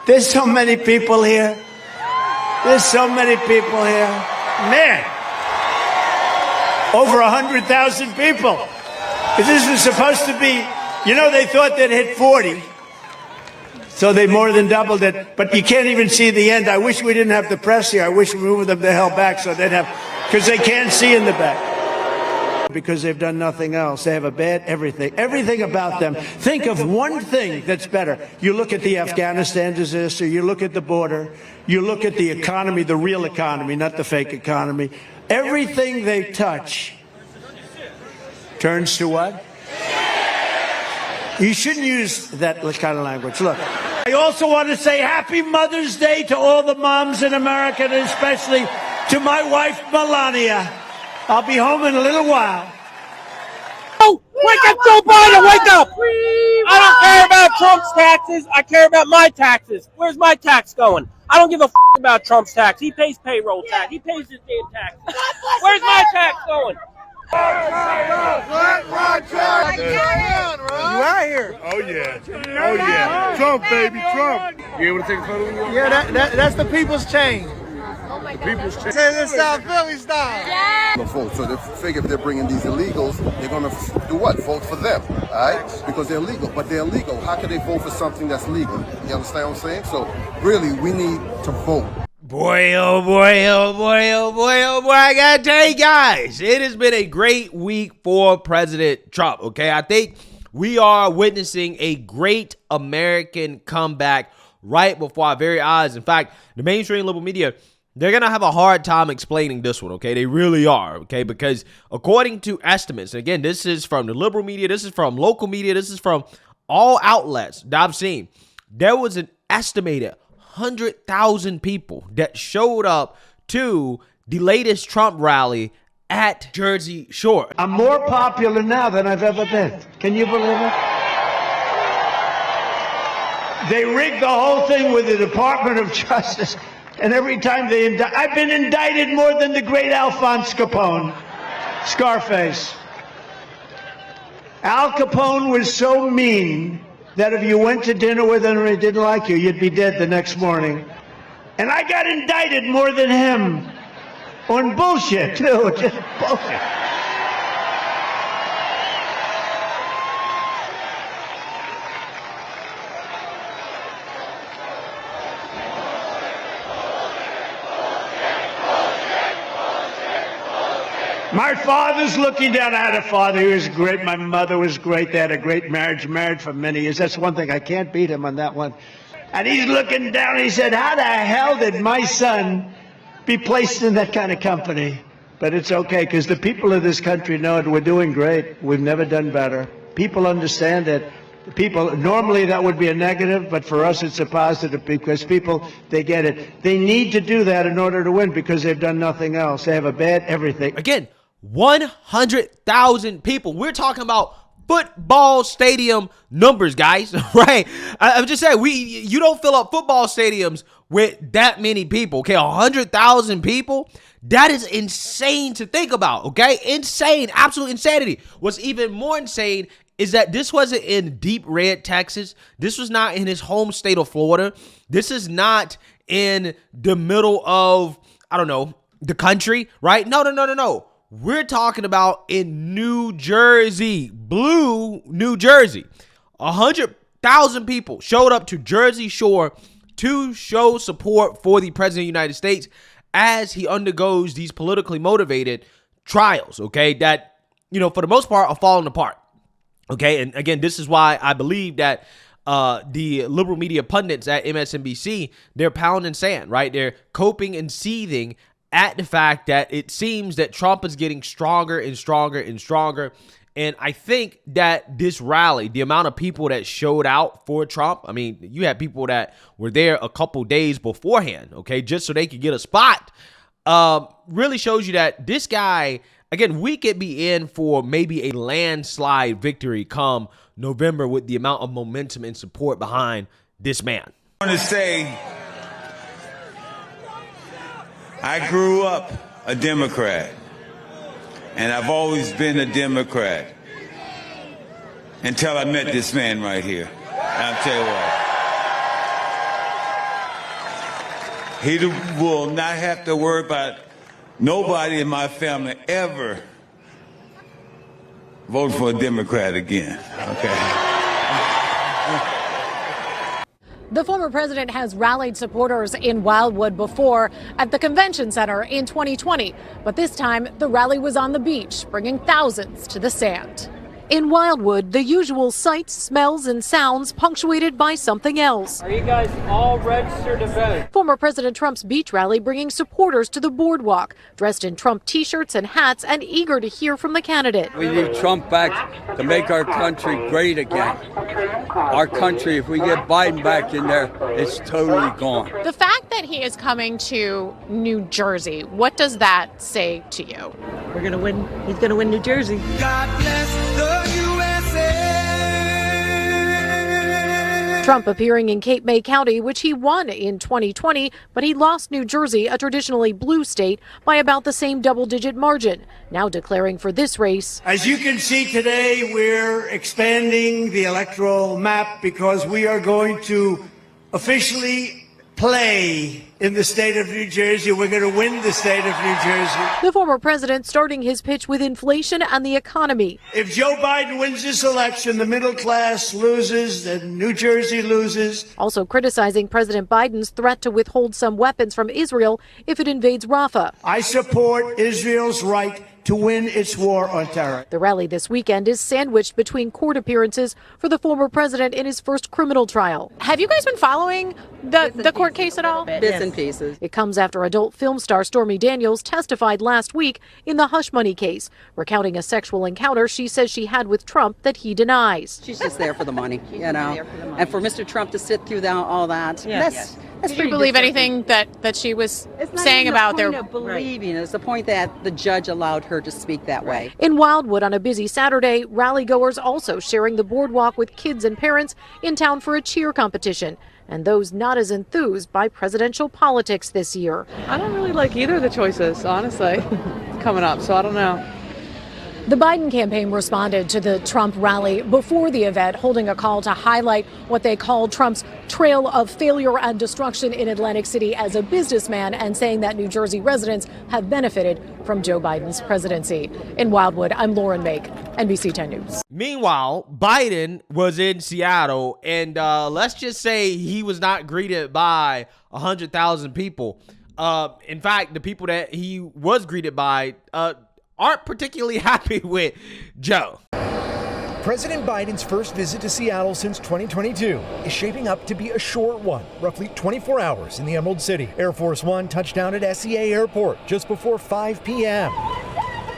There's so many people here. There's so many people here. Man, over 100,000 people. This is supposed to be, you know, they thought they'd hit 40. So they more than doubled it. But you can't even see the end. I wish we didn't have the press here. I wish we moved them the hell back so they'd have, because they can't see in the back. Because they've done nothing else. They have a bad everything about them. Think of one thing that's better. You look at the Afghanistan disaster, you look at the border, you look at the economy, the real economy, not the fake economy. Everything they touch turns to what? You shouldn't use that kind of language. Look, I also want to say Happy Mother's Day to all the moms in America, and especially to my wife, Melania. I'll be home in a little while. Oh, wake up, Joe Biden, wake up! I don't care about Trump's taxes. I care about my taxes. Where's my tax going? I don't give a f about Trump's tax. He pays payroll tax. He pays his damn tax. Where's my tax going? You out here? Oh yeah. Oh yeah. Trump, baby, Trump. You able to take a photo with me? Yeah, that's the people's change. The people's change. This South Philly style. Yeah. Vote. So they figure if they're bringing these illegals, they're going to do what? Vote for them, all right? Because they're legal. But they're legal. How can they vote for something that's legal? You understand what I'm saying? So really, we need to vote. Boy, oh boy, oh boy, oh boy, oh boy, I gotta tell you guys, it has been a great week for President Trump, okay? I think we are witnessing a great American comeback right before our very eyes. In fact, the mainstream liberal media, they're going to have a hard time explaining this one, okay? They really are, okay? Because according to estimates, again, this is from the liberal media, this is from local media, this is from all outlets that I've seen, there was an estimated 100,000 people that showed up to the latest Trump rally at Jersey Shore. I'm more popular now than I've ever been. Can you believe it? They rigged the whole thing with the Department of Justice, and every time they indict, I've been indicted more than the great Alphonse Capone, Scarface. Al Capone was so mean that if you went to dinner with him and he didn't like you, you'd be dead the next morning. And I got indicted more than him on bullshit, too, just bullshit. My father's looking down. I had a father who was great. My mother was great. They had a great marriage, married for many years. That's one thing. I can't beat him on that one. And he's looking down. He said, how the hell did my son be placed in that kind of company? But it's okay, because the people of this country know it. We're doing great. We've never done better. People understand it. People, normally that would be a negative, but for us it's a positive, because people, they get it. They need to do that in order to win, because they've done nothing else. They have a bad everything. Again, 100,000 people. We're talking about football stadium numbers, guys, right? I'm just saying, you don't fill up football stadiums with that many people, okay? 100,000 people, that is insane to think about, okay? Insane, absolute insanity. What's even more insane is that this wasn't in deep red Texas. This was not in his home state of Florida. This is not in the middle of, I don't know, the country, right? No. We're talking about in New Jersey, blue New Jersey. 100,000 people showed up to Jersey Shore to show support for the President of the United States as he undergoes these politically motivated trials, okay, that, you know, for the most part are falling apart, okay? And again, this is why I believe that the liberal media pundits at MSNBC, they're pounding sand, right? They're coping and seething at the fact that it seems that Trump is getting stronger and stronger and stronger. And I think that this rally, the amount of people that showed out for Trump, I mean, you had people that were there a couple days beforehand, okay, just so they could get a spot, really shows you that this guy, again, we could be in for maybe a landslide victory come November with the amount of momentum and support behind this man. I want to say, I grew up a Democrat, and I've always been a Democrat until I met this man right here. I'll tell you what. He will not have to worry about nobody in my family ever voting for a Democrat again. Okay. The former president has rallied supporters in Wildwood before at the convention center in 2020, but this time the rally was on the beach, bringing thousands to the sand. In Wildwood, the usual sights, smells, and sounds punctuated by something else. Are you guys all registered to vote? Former President Trump's beach rally bringing supporters to the boardwalk, dressed in Trump t-shirts and hats and eager to hear from the candidate. We need Trump back to make our country great again. Our country, if we get Biden back in there, it's totally gone. The fact that he is coming to New Jersey, what does that say to you? We're going to win. He's going to win New Jersey. God bless the USA. Trump appearing in Cape May County, which he won in 2020, but he lost New Jersey, a traditionally blue state, by about the same double-digit margin. Now declaring for this race. As you can see today, we're expanding the electoral map because we are going to officially play in the state of New Jersey. We're going to win the state of New Jersey. The former president starting his pitch with inflation and the economy. If Joe Biden wins this election, the middle class loses and New Jersey loses. Also criticizing President Biden's threat to withhold some weapons from Israel if it invades Rafah. I support Israel's right to win its war on terror. The rally this weekend is sandwiched between court appearances for the former president in his first criminal trial. Have you guys been following the court case at all? Bits and pieces. It comes after adult film star Stormy Daniels testified last week in the hush money case, recounting a sexual encounter she says she had with Trump that he denies. She's just there for the money, you know. And for Mr. Trump to sit through all that, that's Did you believe anything that she was saying about their believing? It's the point that the judge allowed her to speak that way. In Wildwood on a busy Saturday, rally-goers also sharing the boardwalk with kids and parents in town for a cheer competition, and those not as enthused by presidential politics this year. I don't really like either of the choices, honestly, coming up, so I don't know. The Biden campaign responded to the Trump rally before the event, holding a call to highlight what they called Trump's trail of failure and destruction in Atlantic City as a businessman, and saying that New Jersey residents have benefited from Joe Biden's presidency. In Wildwood, I'm Lauren Make, NBC 10 News. Meanwhile, Biden was in Seattle, and let's just say he was not greeted by 100,000 people. In fact, the people that he was greeted by aren't particularly happy with Joe. President Biden's first visit to Seattle since 2022 is shaping up to be a short one, roughly 24 hours in the Emerald City. Air Force One touched down at SEA Airport just before 5 p.m.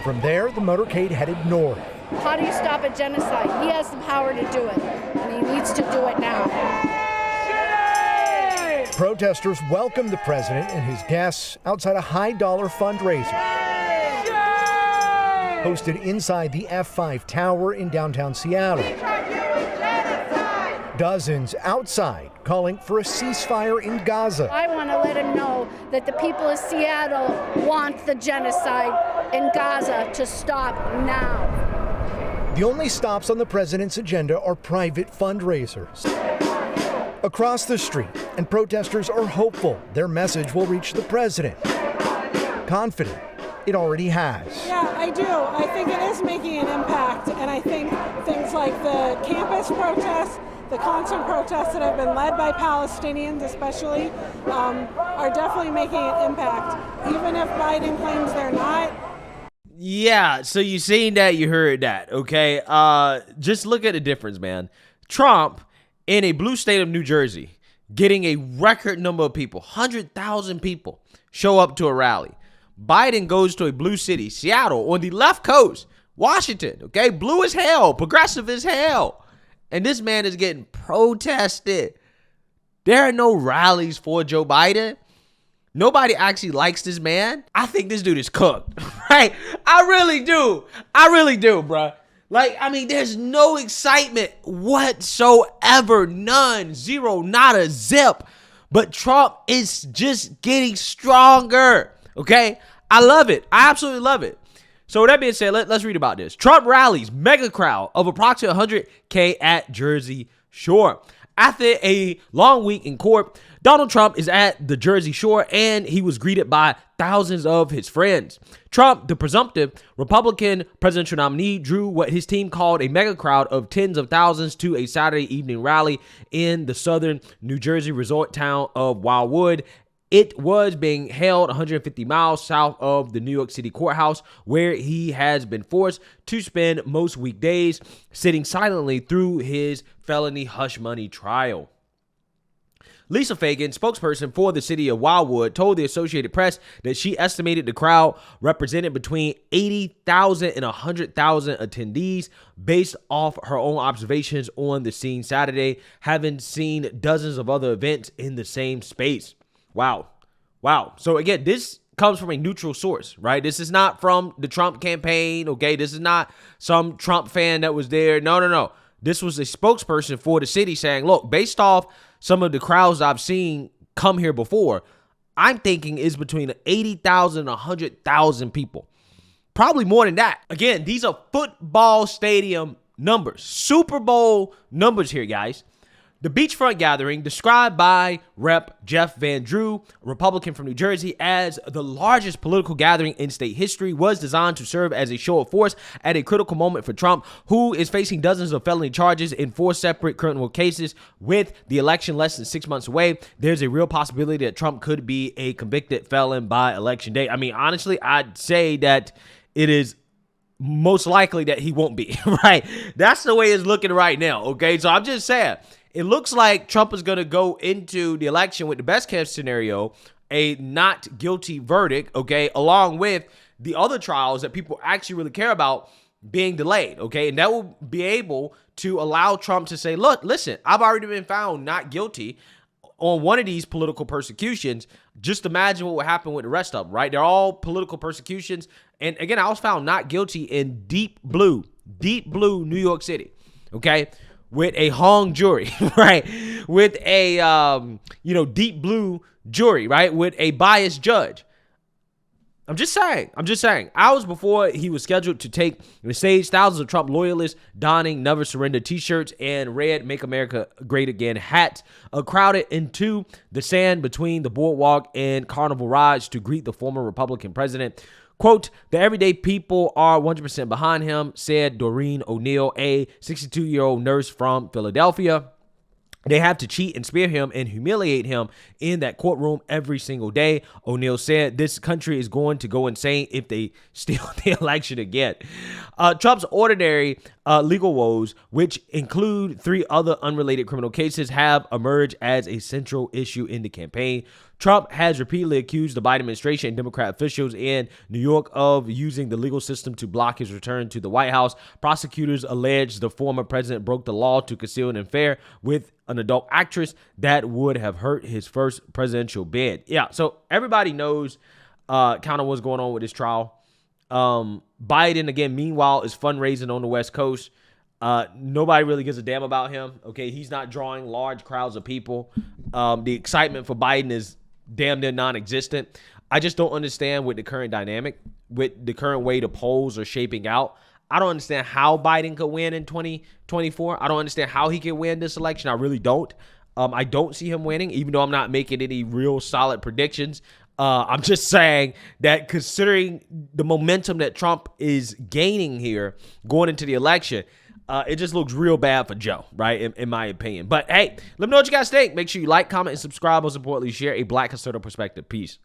From there, the motorcade headed north. How do you stop a genocide? He has the power to do it, and he needs to do it now. Protesters welcomed the president and his guests outside a high-dollar fundraiser hosted inside the F5 Tower in downtown Seattle. Dozens outside calling for a ceasefire in Gaza. I want to let him know that the people of Seattle want the genocide in Gaza to stop now. The only stops on the president's agenda are private fundraisers across the street, and protesters are hopeful their message will reach the president. Confident it already has. Yeah, I do. I think it is making an impact, and I think things like the campus protests, the constant protests that have been led by Palestinians especially, are definitely making an impact, even if Biden claims they're not. Yeah, so you seen that, you heard that, okay? Just look at the difference, man. Trump, in a blue state of New Jersey, getting a record number of people, 100,000 people, show up to a rally. Biden goes to a blue city, Seattle, on the left coast, Washington, okay? Blue as hell, progressive as hell. And this man is getting protested. There are no rallies for Joe Biden. Nobody actually likes this man. I think this dude is cooked, right? I really do, bro. Like, I mean, there's no excitement whatsoever. None, zero, not a zip. But Trump is just getting stronger. Okay, I love it. I absolutely love it. So with that being said, let's read about this. Trump rallies, mega crowd of approximately 100K at Jersey Shore. After a long week in court, Donald Trump is at the Jersey Shore and he was greeted by thousands of his friends. Trump, the presumptive Republican presidential nominee, drew what his team called a mega crowd of tens of thousands to a Saturday evening rally in the southern New Jersey resort town of Wildwood. It was being held 150 miles south of the New York City courthouse, where he has been forced to spend most weekdays sitting silently through his felony hush money trial. Lisa Fagan, spokesperson for the city of Wildwood, told the Associated Press that she estimated the crowd represented between 80,000 and 100,000 attendees based off her own observations on the scene Saturday, having seen dozens of other events in the same space. Wow. So again, this comes from a neutral source, right? This is not from the Trump campaign, okay? This is not some Trump fan that was there. No. This was a spokesperson for the city saying, look, based off some of the crowds I've seen come here before, I'm thinking is between 80,000 and 100,000 people. Probably more than that. Again, these are football stadium numbers, Super Bowl numbers here, guys. The beachfront gathering, described by Rep. Jeff Van Drew, a Republican from New Jersey, as the largest political gathering in state history, was designed to serve as a show of force at a critical moment for Trump, who is facing dozens of felony charges in 4 separate criminal cases. With the election less than 6 months away, there's a real possibility that Trump could be a convicted felon by election day. I mean, honestly, I'd say that it is most likely that he won't be, right? That's the way it's looking right now, okay? So I'm just saying, it looks like Trump is going to go into the election with the best case scenario, a not guilty verdict, okay, along with the other trials that people actually really care about being delayed, okay? And that will be able to allow Trump to say, look, listen, I've already been found not guilty on one of these political persecutions. Just imagine what would happen with the rest of them, right? They're all political persecutions. And again, I was found not guilty in deep blue New York City, okay? With a hung jury, right? With a, deep blue jury, right? With a biased judge. I'm just saying. Hours before he was scheduled to take the stage, thousands of Trump loyalists donning Never Surrender t-shirts and red Make America Great Again hats crowded into the sand between the boardwalk and Carnival rides to greet the former Republican president. Quote, the everyday people are 100% behind him, said Doreen O'Neill, a 62-year-old nurse from Philadelphia. They have to cheat and spear him and humiliate him in that courtroom every single day. O'Neill said this country is going to go insane if they steal the election again. Trump's ordinary legal woes, which include 3 other unrelated criminal cases, have emerged as a central issue in the campaign. Trump has repeatedly accused the Biden administration and Democrat officials in New York of using the legal system to block his return to the White House. Prosecutors allege the former president broke the law to conceal an affair with an adult actress that would have hurt his first presidential bid. Yeah, so everybody knows kind of what's going on with this trial. Biden, again, meanwhile, is fundraising on the West Coast. Nobody really gives a damn about him. Okay, he's not drawing large crowds of people. The excitement for Biden is damn near non-existent. I just don't understand with the current dynamic, with the current way the polls are shaping out. I don't understand how Biden could win in 2024. I don't understand how he can win this election. I really don't. I don't see him winning, even though I'm not making any real solid predictions. I'm just saying that considering the momentum that Trump is gaining here going into the election, it just looks real bad for Joe, right, in my opinion. But, hey, let me know what you guys think. Make sure you like, comment, and subscribe. Most importantly, share a Black conservative perspective. Peace.